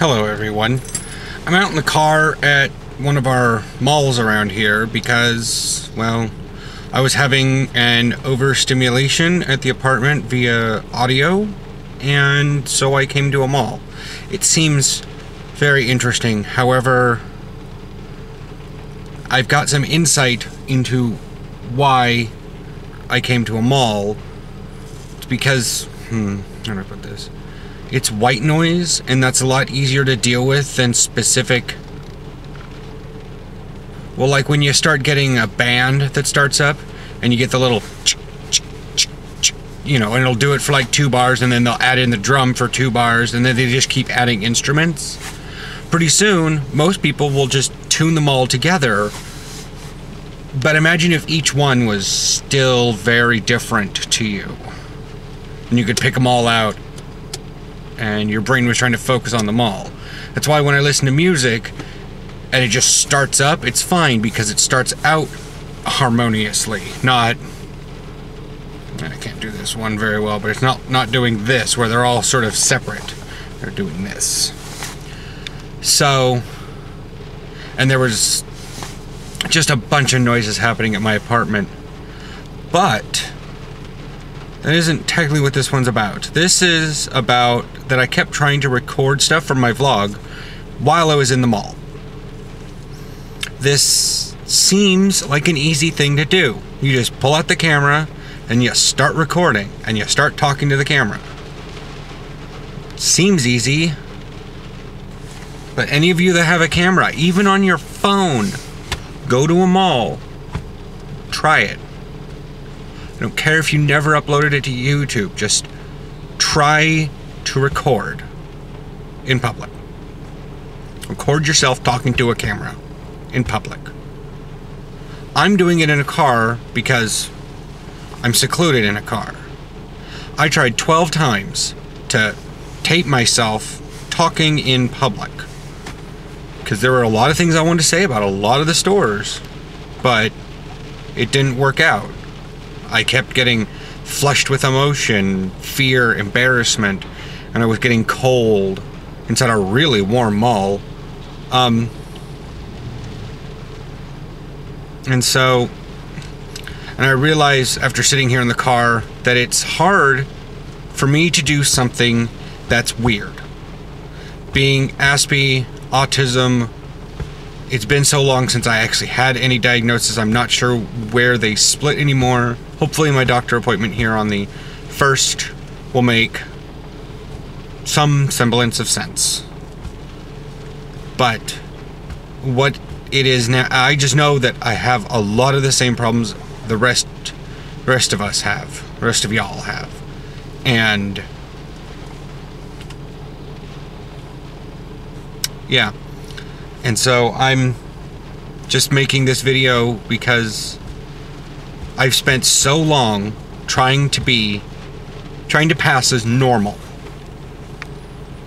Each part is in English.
Hello everyone. I'm out in the car at one of our malls around here because, well, I was having an overstimulation at the apartment via audio, and so I came to a mall. It seems very interesting. However, I've got some insight into why I came to a mall. It's because, how do I put this? It's white noise, and that's a lot easier to deal with than specific... Well, like when you start getting a band that starts up, and you get the little... You know, and it'll do it for like 2 bars, and then they'll add in the drum for 2 bars, and then they just keep adding instruments. Pretty soon, most people will just tune them all together. But imagine if each one was still very different to you. And you could pick them all out, and your brain was trying to focus on them all. That's why when I listen to music and it just starts up, it's fine because it starts out harmoniously, not... I can't do this one very well, but it's not doing this where they're all sort of separate. They're doing this. So, and there was just a bunch of noises happening at my apartment, but that isn't technically what this one's about. This is about that I kept trying to record stuff from my vlog while I was in the mall. This seems like an easy thing to do. You just pull out the camera and you start recording and you start talking to the camera. Seems easy, but any of you that have a camera, even on your phone, go to a mall, try it. I don't care if you never uploaded it to YouTube, just try to record in public. Record yourself talking to a camera in public. I'm doing it in a car because I'm secluded in a car. I tried 12 times to tape myself talking in public because there were a lot of things I wanted to say about a lot of the stores, but it didn't work out. I kept getting flushed with emotion, fear, embarrassment, and I was getting cold inside a really warm mall. And I realized after sitting here in the car that it's hard for me to do something that's weird. Being Aspie, autism, it's been so long since I actually had any diagnosis. I'm not sure where they split anymore. Hopefully my doctor appointment here on the 1st will make some semblance of sense. But what it is now, I just know that I have a lot of the same problems the rest of us have. The rest of y'all have. And yeah. And so I'm just making this video because I've spent so long trying to pass as normal,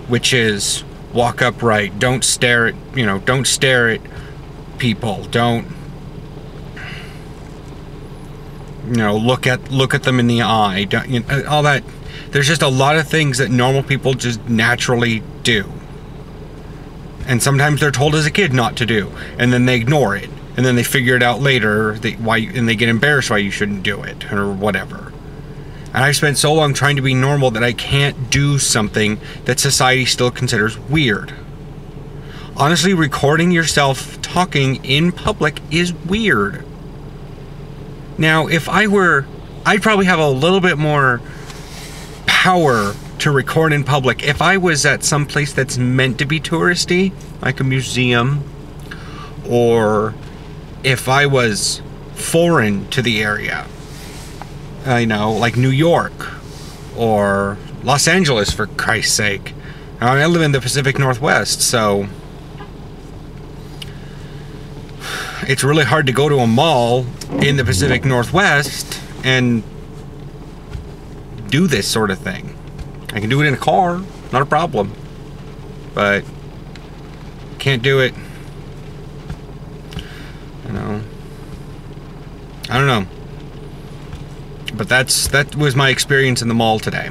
which is walk upright, don't stare at, don't stare at people, don't, look at them in the eye, don't, all that. There's just a lot of things that normal people just naturally do. And sometimes they're told as a kid not to do, and then they ignore it, and then they figure it out later, and they get embarrassed why you shouldn't do it, or whatever. And I've spent so long trying to be normal that I can't do something that society still considers weird. Honestly, recording yourself talking in public is weird. Now, if I were, I'd probably have a little bit more power to record in public if I was at some place that's meant to be touristy, like a museum, or if I was foreign to the area, like New York or Los Angeles, for Christ's sake. I live in the Pacific Northwest, so it's really hard to go to a mall in the Pacific Northwest and do this sort of thing. I can do it in a car, not a problem, but can't do it, I don't know. But that was my experience in the mall today.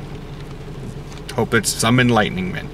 Hope it's some enlightenment.